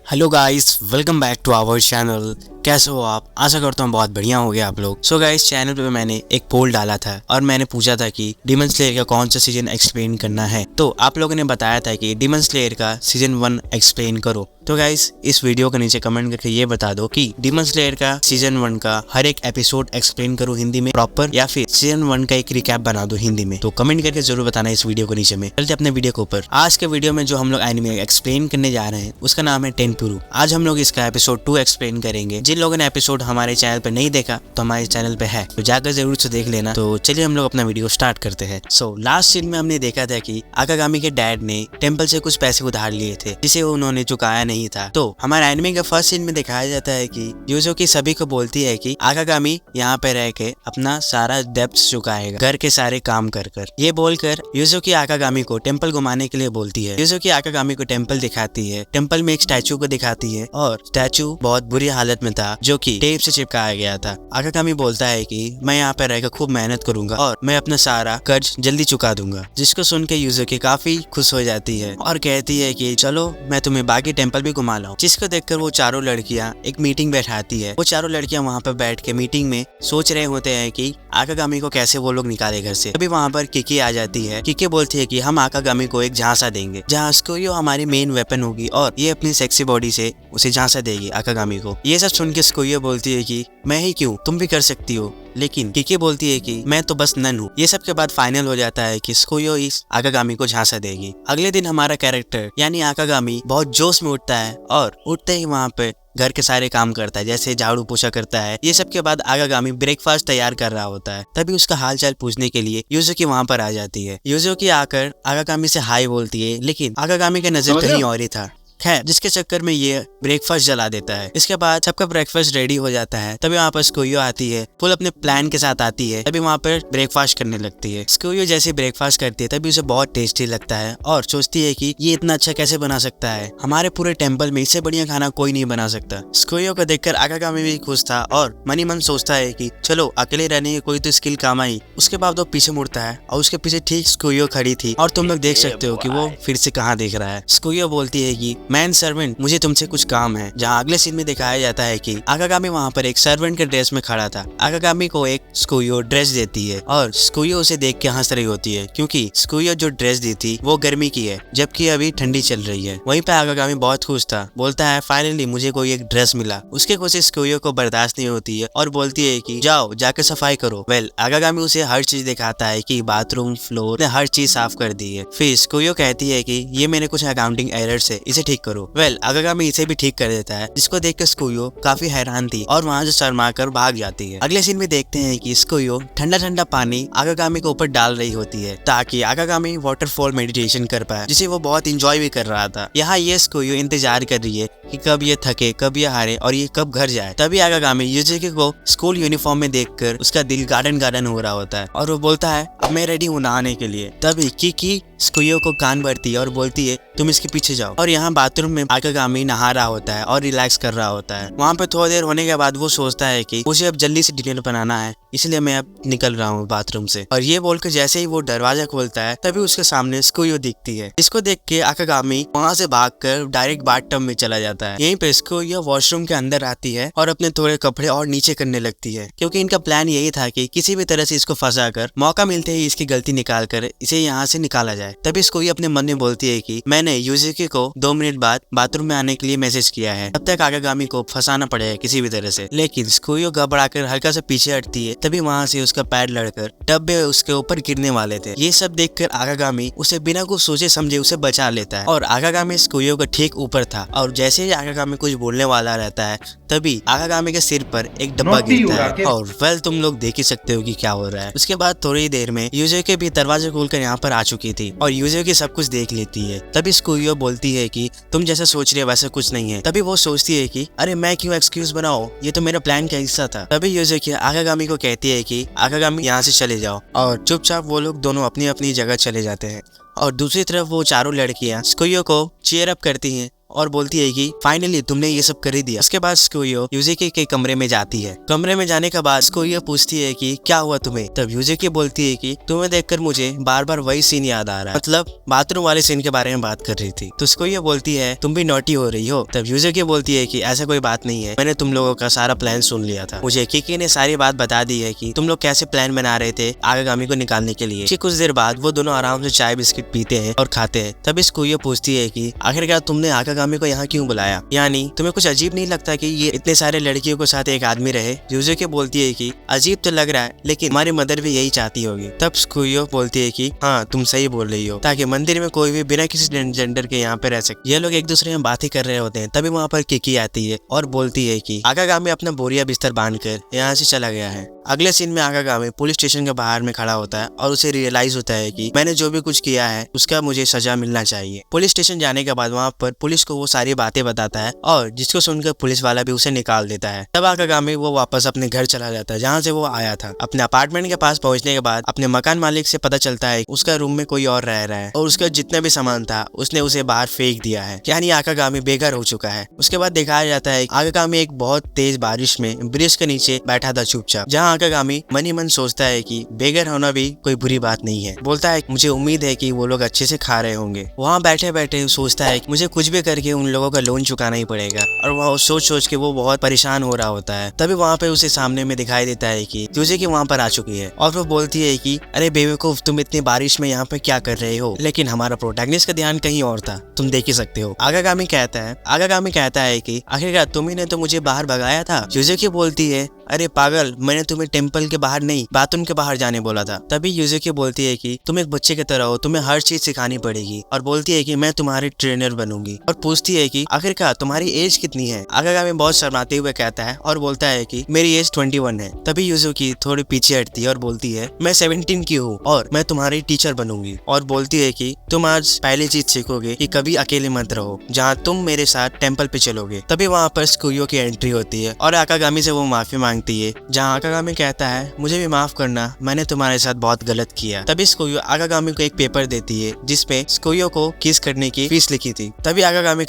Hello guys, welcome back to our channel. कैसे हो आप? आशा करता हूँ बहुत बढ़िया हो गया आप लोग। सो गाइस, चैनल पे मैंने एक पोल डाला था और मैंने पूछा था कि डीमन स्लेयर का कौन सा सीजन एक्सप्लेन करना है। तो आप लोगों ने बताया था कि डीमन स्लेयर का सीजन 1 एक्सप्लेन करो। तो गाइस, इस वीडियो के नीचे कमेंट करके ये बता दो कि डीमन स्लेयर का सीजन 1 का हर एक एपिसोड एक्सप्लेन करो हिंदी में प्रॉपर, या फिर सीजन 1 का एक रिकैप बना दो हिंदी में। तो कमेंट करके जरूर बताना इस वीडियो को नीचे में। चलते अपने वीडियो के ऊपर। आज के वीडियो में जो हम लोग एनिमे एक्सप्लेन करने जा रहे हैं उसका नाम है टेनपुरु। आज हम लोग इसका एपिसोड 2 एक्सप्लेन करेंगे। जिन लोगों ने एपिसोड हमारे चैनल पे नहीं देखा तो हमारे चैनल पे है, तो जाकर जरूर से देख लेना। तो चलिए हम लोग अपना वीडियो स्टार्ट करते हैं। सो लास्ट सीन में हमने देखा था कि आकागामी के डैड ने टेम्पल से कुछ पैसे उधार लिए थे जिसे उन्होंने चुकाया नहीं था। तो हमारे एनिमे के फर्स्ट सीन में दिखाया जाता है कि यूज़ुकी सभी को बोलती है कि आकागामी यहाँ पे रह के अपना सारा डेब्ट्स चुकाएगा घर के सारे काम कर कर। ये बोलकर यूज़ुकी आकागामी को टेम्पल घुमाने के लिए बोलती है। यूज़ुकी आकागामी को टेम्पल दिखाती है। टेम्पल में एक स्टैचू को दिखाती है और स्टैचू बहुत बुरी हालत में था जो कि टेप से चिपकाया गया था। आकागामी बोलता है कि मैं यहाँ पे रहकर खूब मेहनत करूंगा और मैं अपना सारा कर्ज जल्दी चुका दूंगा, जिसको सुन के यूज़ुकी काफी खुश हो जाती है और कहती है कि चलो मैं तुम्हें बाकी टेम्पल भी घुमा लाऊं। जिसको देखकर वो चारों लड़कियां एक मीटिंग बैठाती है। वो चारों लड़कियां वहाँ पर बैठ के मीटिंग में सोच रहे होते हैं कि आकागामी को कैसे वो लोग निकाले घर से। तभी वहाँ पर किकी आ जाती है। किकी बोलती है कि हम आकागामी को एक झांसा देंगे जहाँ स्कोयो हमारी मेन वेपन होगी और ये अपनी सेक्सी बॉडी से उसे झांसा देगी आकागामी को। ये सब सुन के स्कोयो बोलती है कि मैं ही क्यों, तुम भी कर सकती हो। लेकिन किकी बोलती है कि मैं तो बस नन हूँ। ये सब के बाद फाइनल हो जाता है कि स्कोयो इस आकागामी को झांसा देगी। अगले दिन हमारा कैरेक्टर यानी आकागामी बहुत जोश में उठता है और उठते ही वहाँ पे घर के सारे काम करता है, जैसे झाड़ू पोछा करता है। ये सब के बाद आकागामी ब्रेकफास्ट तैयार कर रहा होता है। तभी उसका हालचाल पूछने के लिए यूज़ुकी वहाँ पर आ जाती है। यूज़ुकी आकर आकागामी से हाय बोलती है, लेकिन आकागामी का नजर कहीं और ही था। खैर, जिसके चक्कर में ये ब्रेकफास्ट जला देता है। इसके बाद सबका ब्रेकफास्ट रेडी हो जाता है। तभी वहाँ पर स्कोयो आती है, फुल अपने प्लान के साथ आती है। तभी वहाँ पर ब्रेकफास्ट करने लगती है। स्कोयो जैसे ब्रेकफास्ट करती है तभी उसे बहुत टेस्टी लगता है और सोचती है कि ये इतना अच्छा कैसे बना सकता है, हमारे पूरे टेम्पल में इससे बढ़िया खाना कोई नहीं बना सकता। स्कोयो को देखकर आकागामी भी खुश था और मन ही मन सोचता है कि चलो अकेले रहने की कोई तो स्किल काम आई। उसके बाद वो पीछे मुड़ता है और उसके पीछे ठीक स्कोयो खड़ी थी और तुम लोग देख सकते हो कि वो फिर से कहाँ देख रहा है। स्कोयो बोलती है कि मैन सर्वेंट, मुझे तुमसे कुछ काम है। जहाँ अगले सीन में दिखाया जाता है कि आकागामी वहाँ पर एक सर्वेंट के ड्रेस में खड़ा था। आकागामी को एक स्कोयो ड्रेस देती है और स्कोयो उसे देख के हंस रही होती है क्योंकि स्कोयो जो ड्रेस दी थी वो गर्मी की है जबकि अभी ठंडी चल रही है। वहीं पे आकागामी बहुत खुश था, बोलता है फाइनली मुझे कोई एक ड्रेस मिला। उसके खुशी स्कोयो को बर्दाश्त नहीं होती है और बोलती है कि जाओ जाके सफाई करो। वेल, आकागामी उसे हर चीज दिखाता है कि बाथरूम, फ्लोर ने हर चीज साफ कर दी है। फिर स्कोयो कहती है कि ये मेरे कुछ अकाउंटिंग एरर्स है, इसे ठीक करो। वेल, आकागामी इसे भी ठीक कर देता है, जिसको देख कर स्कोयो काफी हैरान थी और वहाँ से शर्मा कर भाग जाती है। अगले सीन में देखते हैं कि स्कोयो ठंडा ठंडा पानी आकागामी के ऊपर डाल रही होती है ताकि आकागामी वाटरफॉल मेडिटेशन कर पाए, जिसे वो बहुत इंजॉय भी कर रहा था। यहाँ ये स्कोयो इंतजार कर रही है कि कब ये थके, कब ये हारे और ये कब घर जाए। तभी आकागामी यूज़ुकी को स्कूल यूनिफॉर्म में देखकर उसका दिल गार्डन गार्डन हो रहा होता है और वो बोलता है अब मैं रेडी हूँ नहाने के लिए। तभी किकी स्कोयो को कान भरती है और बोलती है तुम इसके पीछे जाओ। और यहाँ बाथरूम में आकागामी नहा रहा होता है और रिलैक्स कर रहा होता है। वहाँ पे थोड़ी देर होने के बाद वो सोचता है कि मुझे अब जल्दी से डिनर बनाना है, इसलिए मैं अब निकल रहा हूँ बाथरूम से। और ये बोलकर जैसे ही वो दरवाजा खोलता है तभी उसके सामने स्कोयो दिखती है। इसको देख के आकागामी वहाँ से भागकर डायरेक्ट बाथटब में चला जाता है। यहीं पे स्कोयो वॉशरूम के अंदर आती है और अपने थोड़े कपड़े और नीचे करने लगती है क्योंकि इनका प्लान यही था कि किसी भी तरह से इसको फंसा कर मौका मिलते ही इसकी गलती निकाल कर इसे यहाँ से निकाला जाए। तभी स्कोयो अपने मन में बोलती है कि मैंने यूज़ुकी को 2 मिनट बाद बाथरूम में आने के लिए मैसेज किया है, तब तक आकागामी को फंसाना पड़ेगा किसी भी तरह से। लेकिन स्कोयो घबराकर हल्का सा पीछे हटती है। तभी वहाँ से उसका पैर लड़कर टब में उसके ऊपर गिरने वाले थे। ये सब देखकर आकागामी उसे बिना कुछ सोचे समझे उसे बचा लेता है और आकागामी स्कोयो का ठीक ऊपर था और जैसे ही आकागामी कुछ बोलने वाला रहता है तभी आकागामी के सिर पर एक डब्बा गिरता है और वेल तुम लोग देख ही सकते हो कि क्या हो रहा है। उसके बाद थोड़ी देर में यूज़ुकी भी दरवाजा खोलकर यहाँ पर आ चुकी थी और यूज़ुकी सब कुछ देख लेती है। तभी स्कोयो बोलती है कि तुम जैसा सोच रहे हो वैसा कुछ नहीं है। तभी वो सोचती है कि अरे मैं क्यों एक्सक्यूज बनाओ, ये तो मेरा प्लान का हिस्सा था। तभी यूज़ुकी आकागामी को कहती है कि आकागामी यहाँ से चले जाओ और चुपचाप वो लोग दोनों अपनी अपनी जगह चले जाते हैं। और दूसरी तरफ वो चारों लड़कियां स्कोयो को चीयर अप करती हैं और बोलती है कि फाइनली तुमने ये सब कर ही दिया। उसके बाद स्कोयो यूजुकी के कमरे में जाती है। कमरे में जाने के बाद स्कोयो पूछती है कि क्या हुआ तुम्हें। तब यूजुकी बोलती है कि तुम्हें देखकर मुझे बार बार वही सीन याद आ रहा है, मतलब बाथरूम वाले सीन के बारे में बात कर रही थी। तो स्कोयो बोलती है तुम भी नॉटी हो रही हो। तब यूजुकी बोलती है कि ऐसा कोई बात नहीं है, मैंने तुम लोगों का सारा प्लान सुन लिया था। मुझे किकी ने सारी बात बता दी है कि तुम लोग कैसे प्लान बना रहे थे आगागामी को निकालने के लिए। कुछ देर बाद वो दोनों आराम से चाय बिस्किट पीते हैं और खाते हैं। तभी स्कोयो पूछती है कि आखिरकार तुमने आगागामी को यहाँ क्यों बुलाया, यानी तुम्हें कुछ अजीब नहीं लगता कि ये इतने सारे लड़कियों के साथ एक आदमी रहे। यूजुकी बोलती है कि अजीब तो लग रहा है, लेकिन हमारी मदर भी यही चाहती होगी। तब स्कोयो बोलती है कि हाँ तुम सही बोल रही हो, ताकि मंदिर में कोई भी बिना किसी जेंडर के यहाँ पे रह सके। ये लोग एक दूसरे में बातें कर रहे होते हैं। तभी वहाँ पर किकी आती है और बोलती है कि आगागामी अपना बोरिया बिस्तर बांधकर यहाँ से चला गया है। अगले सीन में आगागामी पुलिस स्टेशन के बाहर में खड़ा होता है और उसे रियलाइज होता है कि मैंने जो भी कुछ किया है उसका मुझे सजा मिलना चाहिए। पुलिस स्टेशन जाने के बाद वहाँ पर पुलिस को वो सारी बातें बताता है और जिसको सुनकर पुलिस वाला भी उसे निकाल देता है। तब आगागामी वो वापस अपने घर चला जाता है जहाँ से वो आया था। अपने अपार्टमेंट के पास पहुँचने के बाद अपने मकान मालिक से पता चलता है उसका रूम में कोई और रह रहा है और उसका जितना भी सामान था उसने उसे बाहर फेंक दिया है, यानी आगागामी बेघर हो चुका है। उसके बाद दिखाया जाता है आगागामी एक बहुत तेज बारिश में ब्रिज के नीचे बैठा था चुपचाप, जहाँ आगागामी मन ही मन सोचता है कि बेघर होना भी कोई बुरी बात नहीं है। बोलता है मुझे उम्मीद है कि वो लोग अच्छे से खा रहे होंगे। वहाँ बैठे बैठे सोचता है कि मुझे कुछ भी करके उन लोगों का लोन चुकाना ही पड़ेगा, और वह सोच सोच के वो बहुत परेशान हो रहा होता है। तभी वहाँ पे उसे सामने में दिखाई देता है कि यूजुकी वहाँ पर आ चुकी है और वो बोलती है कि अरे बेवकूफ, तुम इतनी बारिश में यहाँ पे क्या कर रहे हो। लेकिन हमारा प्रोटैगनिस्ट का ध्यान कहीं और था, तुम देख ही सकते हो। आगागामी कहता है कि आखिरकार तुम्ही ने तो मुझे बाहर भगाया था। यूजुकी बोलती है अरे पागल, मैंने तुम्हें टेम्पल के बाहर नहीं बाथरूम के बाहर जाने बोला था। तभी यूजुकी बोलती है कि तुम एक बच्चे की तरह हो, तुम्हें हर चीज सिखानी पड़ेगी, और बोलती है कि मैं तुम्हारी ट्रेनर बनूंगी। और पूछती है कि आखिरकार तुम्हारी एज कितनी है। आगागामी बहुत शर्माते हुए कहता है और बोलता है कि मेरी एज 21 है। तभी यूजुकी थोड़ी पीछे हटती है और बोलती है मैं 17 की हूँ और मैं तुम्हारी टीचर बनूंगी। और बोलती है कि तुम आज पहली चीज सीखोगे कि कभी अकेले मत रहो, जहाँ तुम मेरे साथ टेम्पल पे चलोगे। तभी वहाँ पर स्कोयो की एंट्री होती है और आगागामी से वो माफी मांगती है, जहाँ आगागामी कहता है मुझे भी माफ करना, मैंने तुम्हारे साथ बहुत गलत किया। तभी स्कोयो आगागामी को एक पेपर देती है जिसपे स्कोयो को किस करने की फीस लिखी थी। तभी आगागामी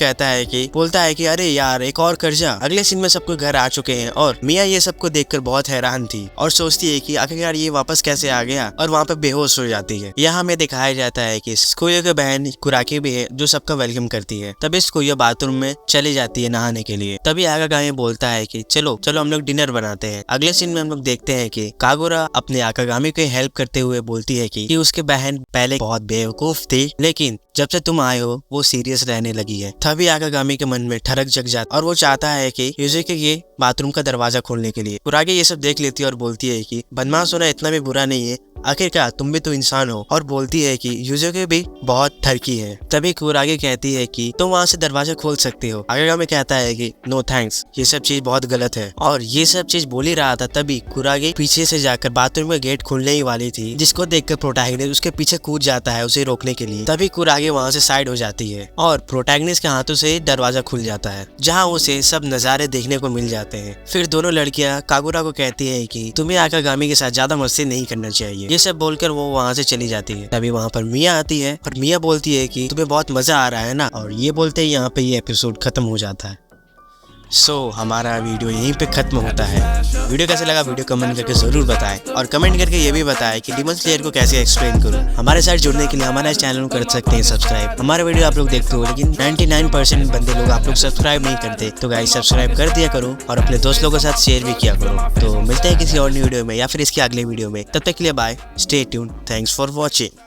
बोलता है कि अरे यार एक और कर्जा। अगले सीन में सबको घर आ चुके हैं और मिया ये सबको देखकर बहुत हैरान थी और सोचती है कि आखिरकार ये वापस कैसे आ गया, और वहाँ पे बेहोश हो जाती है। यहाँ हमें दिखाया जाता है कि स्कोयो की बहन कुराकी भी है जो सबका वेलकम करती है। तभी स्कोयो बाथरूम में चली जाती है नहाने के लिए। तभी आगागामी बोलता है कि चलो हम लोग डिनर बनाते हैं। अगले सीन में हम लोग देखते हैं कि कागुरा अपने आगागामी को हेल्प करते हुए बोलती है कि उसके बहन पहले बहुत बेवकूफ थी, लेकिन जब से तुम आए हो वो सीरियस रहने लगी है। तभी आगागामी के मन में ठरक जग जाता और वो चाहता है कि यूजुकी के बाथरूम का दरवाजा खोलने के लिए। कुरागी ये सब देख लेती है और बोलती है कि बदमाश होना इतना भी बुरा नहीं है, आखिरकार तुम भी तो इंसान हो। और बोलती है कि यूजुकी भी बहुत ठरकी है। तभी कुरागी कहती है कि तुम वहाँ से दरवाजा खोल सकती हो। आगागामी कहता है कि नो थैंक्स, ये सब चीज बहुत गलत है। और ये सब चीज बोल ही रहा था तभी कुरागी पीछे से जाकर बाथरूम का गेट खोलने ही वाली थी, जिसको देखकर प्रोटैगनिस्ट उसके पीछे कूद जाता है उसे रोकने के लिए। तभी कुरागी वहाँ से साइड हो जाती है और प्रोटैगनिस्ट के हाथों से दरवाजा खुल जाता है, जहाँ उसे सब नजारे देखने को मिल जाते हैं। फिर दोनों लड़कियां कागुरा को कहती है कि तुम्हें आगागामी के साथ ज्यादा मस्ती नहीं करना चाहिए। ये सब बोलकर वो वहाँ से चली जाती है। तभी वहाँ पर मिया आती है और मिया बोलती है कि तुम्हें बहुत मजा आ रहा है ना, और ये बोलते ही यहाँ पे ये एपिसोड खत्म हो जाता है। हमारा वीडियो यहीं पे खत्म होता है। वीडियो कैसे लगा वीडियो कमेंट करके जरूर बताएं, और कमेंट करके ये भी बताएं कि डीमन स्लेयर को कैसे एक्सप्लेन करूं। हमारे साथ जुड़ने के लिए हमारे चैनल को कर सकते हैं सब्सक्राइब। हमारे वीडियो आप लोग देखते हो, लेकिन 99% बंदे लोग आप लोग सब्सक्राइब नहीं करते, तो गाइस सब्सक्राइब कर दिया करो और अपने दोस्त लोगों के साथ शेयर भी किया करो। तो मिलते हैं किसी और न्यू वीडियो में या फिर इसके अगले वीडियो में। तब तक के लिए bye, stay tuned, thanks for watching.